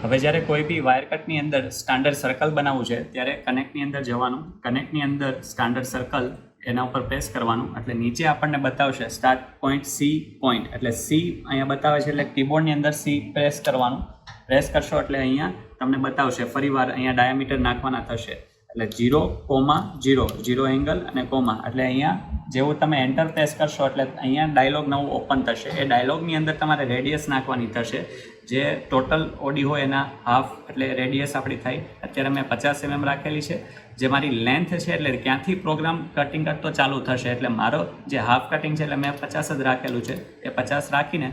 હવે જ્યારે કોઈ બી વાયર કટની અંદર સ્ટાન્ડર્ડ સર્કલ બનાવવું છે ત્યારે કનેક્ટની અંદર જવાનું, કનેક્ટની અંદર સ્ટાન્ડર્ડ સર્કલ એના ઉપર પ્રેસ કરવાનું એટલે નીચે આપણને બતાવશે સ્ટાર્ટ પોઈન્ટ સી પોઈન્ટ, એટલે સી અહીંયા બતાવે છે એટલે કીબોર્ડની અંદર સી પ્રેસ કરવાનું. પ્રેસ કરશો એટલે અહીંયા તમને બતાવશે ફરીવાર અહીંયા ડાયામીટર નાખવાના થશે એટલે 0,0 0 એંગલ અને કોમા, એટલે અહીંયા જેવું તમે એન્ટર પ્રેસ કરશો એટલે અહીંયા ડાયલોગ નવું ઓપન થશે. એ ડાયલોગની અંદર તમારે રેડિયસ નાખવાની થશે, જે ટોટલ ઓડી હોય એના હાફ, એટલે રેડિયસ આપણી થાય. અત્યારે મેં 50 mm રાખેલી છે, જે મારી લેન્થ છે એટલે ક્યાંથી પ્રોગ્રામ કટિંગ કરતો ચાલુ થશે, એટલે મારો જે હાફ કટિંગ છે એટલે મેં 50 જ રાખેલું છે. એ 50 રાખીને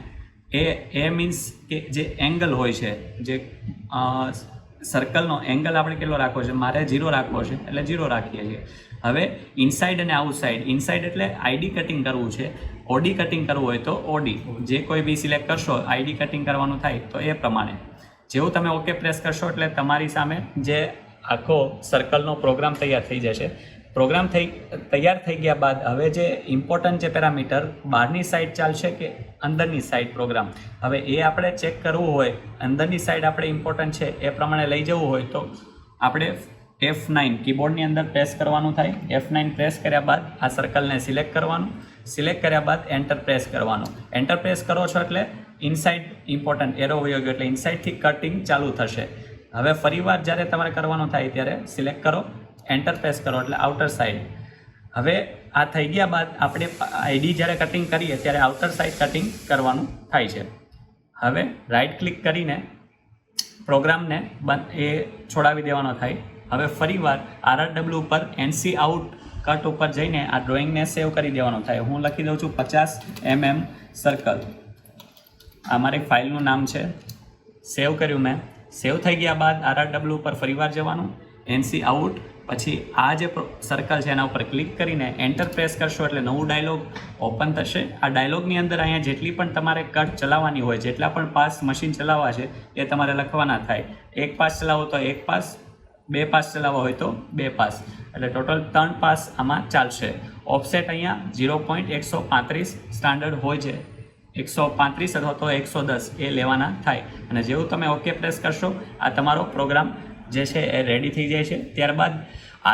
એ મીન્સ કે જે એંગલ હોય છે, જે સર્કલનો એંગલ આપણે કેટલો રાખવો છે, મારે 0 રાખવો છે એટલે 0 રાખીએ છીએ. હવે ઇનસાઇડ અને આઉટસાઇડ, ઇનસાઇડ એટલે આઈડી કટિંગ કરવું છે, ઓડી કટિંગ કરવું હોય તો ઓડી, જે કોઈ બી સિલેક્ટ કરશો આઈડી કટિંગ કરવાનું થાય તો એ પ્રમાણે. જેવું તમે ઓકે પ્રેસ કરશો એટલે તમારી સામે જે આખો સર્કલનો પ્રોગ્રામ તૈયાર થઈ જશે. પ્રોગ્રામ તૈયાર થઈ ગયા બાદ હવે જે ઇમ્પોર્ટન્ટ જે પેરામીટર બહારની સાઈડ ચાલશે કે અંદરની સાઈડ પ્રોગ્રામ, હવે એ આપણે ચેક કરવું હોય, અંદરની સાઈડ આપણે ઇમ્પોર્ટન્ટ છે એ પ્રમાણે લઈ જવું હોય તો આપણે F9 કીબોર્ડની અંદર પ્રેસ કરવાનું થાય. F9 પ્રેસ કર્યા બાદ આ સર્કલને સિલેક્ટ કરવાનું, સિલેક્ટ કર્યા બાદ એન્ટર પ્રેસ કરવાનું. એન્ટર પ્રેસ કરો છો એટલે ઇનસાઇડ ઇમ્પોર્ટન્ટ એરો વયો ગયો એટલે ઇનસાઇડથી કટિંગ ચાલુ થશે. હવે ફરીવાર જ્યારે તમારે કરવાનું થાય ત્યારે સિલેક્ટ કરો, એન્ટર પ્રેસ કરો એટલે આઉટર સાઈડ. હવે આ થઈ ગયા બાદ આપણે આઈડી જ્યારે કટિંગ કરીએ ત્યારે આઉટર સાઈડ કટિંગ કરવાનું થાય છે. હવે રાઈટ ક્લિક કરીને પ્રોગ્રામને એ છોડાવી દેવાનો થાય. હવે ફરીવાર RRW ઉપર NC આઉટ કટ ઉપર જઈને આ ડ્રોઈંગને સેવ કરી દેવાનું થાય. હું લખી દઉં છું 50 mm સર્કલ, આ મારી ફાઇલનું નામ છે. સેવ કર્યું મેં. સેવ થઈ ગયા બાદ RRW ઉપર ફરીવાર જવાનું, NC આઉટ, પછી આ જે સર્કલ છે એના ઉપર ક્લિક કરીને એન્ટર પ્રેસ કરશો એટલે નવું ડાયલોગ ઓપન થશે. આ ડાયલોગની અંદર અહીંયા જેટલી પણ તમારે કટ ચલાવવાની હોય, જેટલા પણ પાસ મશીન ચલાવવા છે એ તમારે લખવાના થાય. 1 પાસ ચલાવો તો 1 પાસ, 2 પાસ ચલાવવા હોય તો 2 પાસ, એટલે ટોટલ 3 પાસ આમાં ચાલશે. ઓફસેટ અહીંયા 0.135 સ્ટાન્ડર્ડ હોય છે, 135 અથવા તો 110 એ લેવાના થાય. અને જેવું તમે ઓકે પ્રેસ કરશો આ તમારો પ્રોગ્રામ જે છે એ રેડી થઈ જાય છે. ત્યારબાદ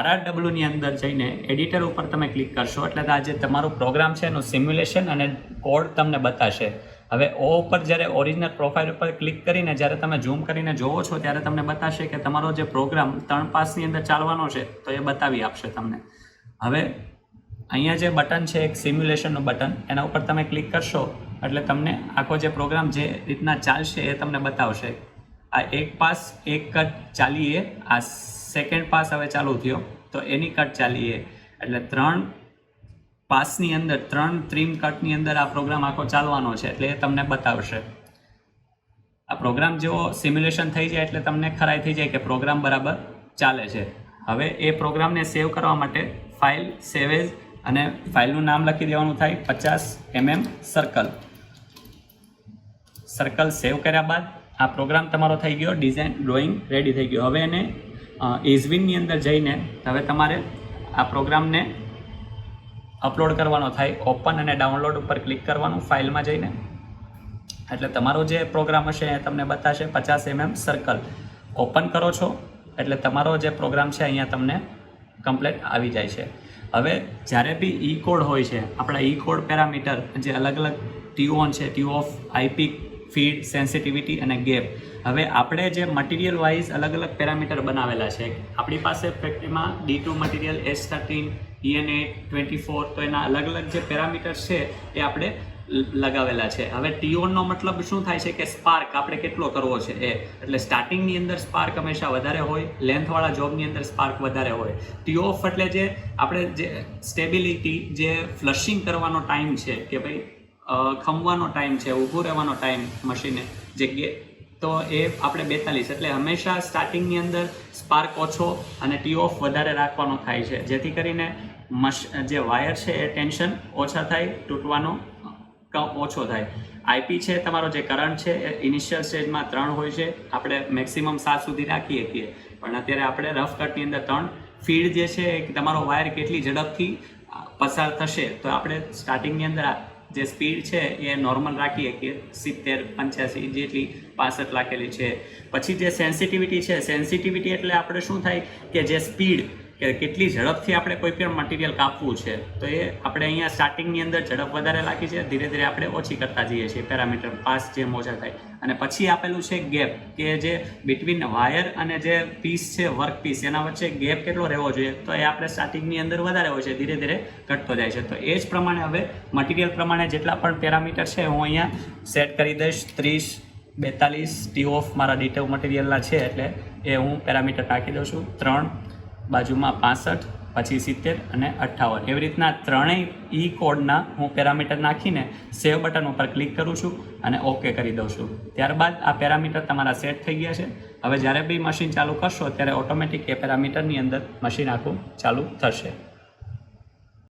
RRWની અંદર જઈને એડિટર ઉપર તમે ક્લિક કરશો એટલે આ જે તમારો પ્રોગ્રામ છે એનું સિમ્યુલેશન અને કોડ તમને બતાશે. હવે ઓ ઉપર જ્યારે ઓરિજિનલ પ્રોફાઇલ ઉપર ક્લિક કરીને જ્યારે તમે ઝૂમ કરીને જોવો છો ત્યારે તમને બતાશે કે તમારો જે પ્રોગ્રામ 3 પાસની અંદર ચાલવાનો છે તો એ બતાવી આપશે તમને. હવે અહીંયા જે બટન છે એક સિમ્યુલેશનનું બટન, એના ઉપર તમે ક્લિક કરશો એટલે તમને આખો જે પ્રોગ્રામ જે રીતના ચાલશે એ તમને બતાવશે. આ 1 પાસ 1 કટ ચાલીએ, આ સેકન્ડ પાસ હવે ચાલુ થયો તો એની કટ ચાલીએ, એટલે 3 પાસની અંદર 3 ટ્રીમ કટની અંદર આ પ્રોગ્રામ આખો ચાલવાનો છે એટલે એ તમને બતાવશે. આ પ્રોગ્રામ જેવો સિમ્યુલેશન થઈ જાય એટલે તમને ખરાઈ થઈ જાય કે પ્રોગ્રામ બરાબર ચાલે છે. હવે એ પ્રોગ્રામને સેવ કરવા માટે ફાઇલ, સેવ એઝ, અને ફાઇલનું નામ લખી દેવાનું થાય 50 mm સર્કલ. સર્કલ સેવ કર્યા બાદ આ પ્રોગ્રામ તમારો થઈ ગયો, ડિઝાઇન ડ્રોઈંગ રેડી થઈ ગયો. હવે એને ઇઝવિનની અંદર જઈને હવે તમારે આ પ્રોગ્રામને અપલોડ કરવાનો થાય. ઓપન અને ડાઉનલોડ ઉપર ક્લિક કરવાનું ફાઇલમાં જઈને, એટલે તમારો જે પ્રોગ્રામ હશે એ તમને બતાશે 50 mm સર્કલ. ઓપન કરો છો એટલે તમારો જે પ્રોગ્રામ છે અહીંયા તમને કમ્પ્લીટ આવી જાય છે. હવે જ્યારે બી ઈ કોડ હોય છે, આપણા ઈ કોડ પેરામીટર જે અલગ અલગ TO ઓન છે, TO of, IP, feed, sensitivity અને ગેપ. હવે આપણે જે મટીરિયલ વાઇઝ અલગ અલગ પેરામીટર બનાવેલા છે. આપણી પાસે ફેક્ટરીમાં D2 મટીરિયલ, S13, EN8, 24, તો એના અલગ અલગ જે પેરામીટર્સ છે એ આપણે લગાવેલા છે. હવે TO નો મતલબ શું થાય છે કે સ્પાર્ક આપણે કેટલો કરવો છે એ, એટલે સ્ટાર્ટિંગની અંદર સ્પાર્ક હંમેશા વધારે હોય, લેન્થવાળા જોબની અંદર સ્પાર્ક વધારે હોય. TO ઓફ એટલે જે આપણે જે સ્ટેબિલિટી, જે ફ્લશિંગ કરવાનો ટાઈમ છે કે ભાઈ ખમવાનો ટાઈમ છે, ઊભું રહેવાનો ટાઈમ મશીને જે તો એ આપણે 42, એટલે હંમેશા સ્ટાર્ટિંગની અંદર સ્પાર્ક ઓછો અને TO ઓફ વધારે રાખવાનો થાય છે, જેથી કરીને જે વાયર છે એ ટેન્શન ઓછા થાય, તૂટવાનો ઓછો થાય. IP છે તમારો જે કરંટ છે એ ઇનિશિયલ સ્ટેજમાં 3 હોય છે, આપણે મેક્સિમમ 7 સુધી રાખીએ છીએ, પણ અત્યારે આપણે રફ કટની અંદર 3. ફીડ જે છે તમારો વાયર કેટલી ઝડપથી પસાર થશે તો આપણે સ્ટાર્ટિંગની અંદર જે સ્પીડ છે એ નોર્મલ રાખીએ કે 70-85 જેટલી 65 લખેલી છે. પછી જે સેન્સિટિવિટી છે, સેન્સિટિવિટી એટલે આપણે શું થાય કે જે સ્પીડ કે કેટલી ઝડપથી આપણે કોઈ પણ મટીરિયલ કાપવું છે, તો એ આપણે અહીંયા સ્ટાર્ટિંગની અંદર ઝડપ વધારે રાખી છે, ધીરે ધીરે આપણે ઓછી કરતા જઈએ છીએ પેરામીટર પાસ જેમ ઓછા થાય. અને પછી આપેલું છે ગેપ, કે જે બિટવીન વાયર અને જે પીસ છે, વર્ક પીસ, એના વચ્ચે ગેપ કેટલો રહેવો જોઈએ, તો એ આપણે સ્ટાર્ટિંગની અંદર વધારે હોય છે, ધીરે ધીરે ઘટતો જાય છે. તો એ જ પ્રમાણે હવે મટીરિયલ પ્રમાણે જેટલા પણ પેરામીટર છે હું અહીંયા સેટ કરી દઈશ. 30, 42 ટી ઓફ મારા ડિટેવ મટીરિયલના છે એટલે એ હું પેરામીટર નાખી દઉં છું. 3 બાજુમાં 65, પછી 70 અને 58. એવી રીતના ત્રણેય ઈ કોડના હું પેરામીટર નાખીને સેવ બટન ઉપર ક્લિક કરું છું અને ઓકે કરી દઉં છું. ત્યારબાદ આ પેરામીટર તમારા સેટ થઈ ગયા છે. હવે જ્યારે બી મશીન ચાલુ કરશો ત્યારે ઓટોમેટિક એ પેરામીટરની અંદર મશીન આખું ચાલુ થશે.